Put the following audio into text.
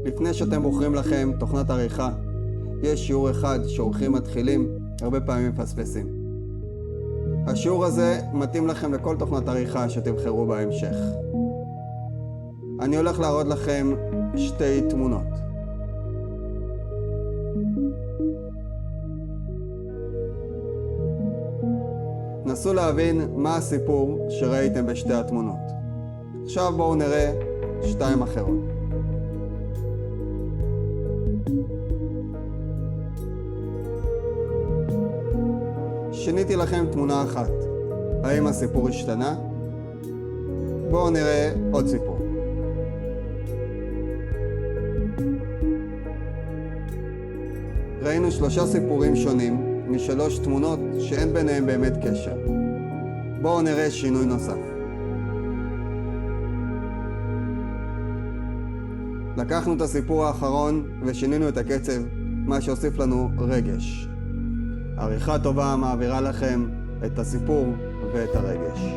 לפני שאתם בוחרים לכם תוכנת עריכה, יש שיעור אחד שעורכים מתחילים הרבה פעמים מפספסים. השיעור הזה מתאים לכם לכל תוכנת עריכה שתבחרו בהמשך. אני הולך להראות לכם שתי תמונות. נסו להבין מה הסיפור שראיתם בשתי התמונות. עכשיו בואו נראה שתיים אחרות. שיניתי לכם תמונה אחת. האם הסיפור השתנה? בואו נראה עוד סיפור. ראינו 3 סיפורים שונים מ3 תמונות שאין ביניהם באמת קשר. בואו נראה שינוי נוסף. לקחנו את הסיפור האחרון ושינינו את הקצב, מה שהוסיף לנו רגש. עריכה טובה מעבירה לכם את הסיפור ואת הרגש.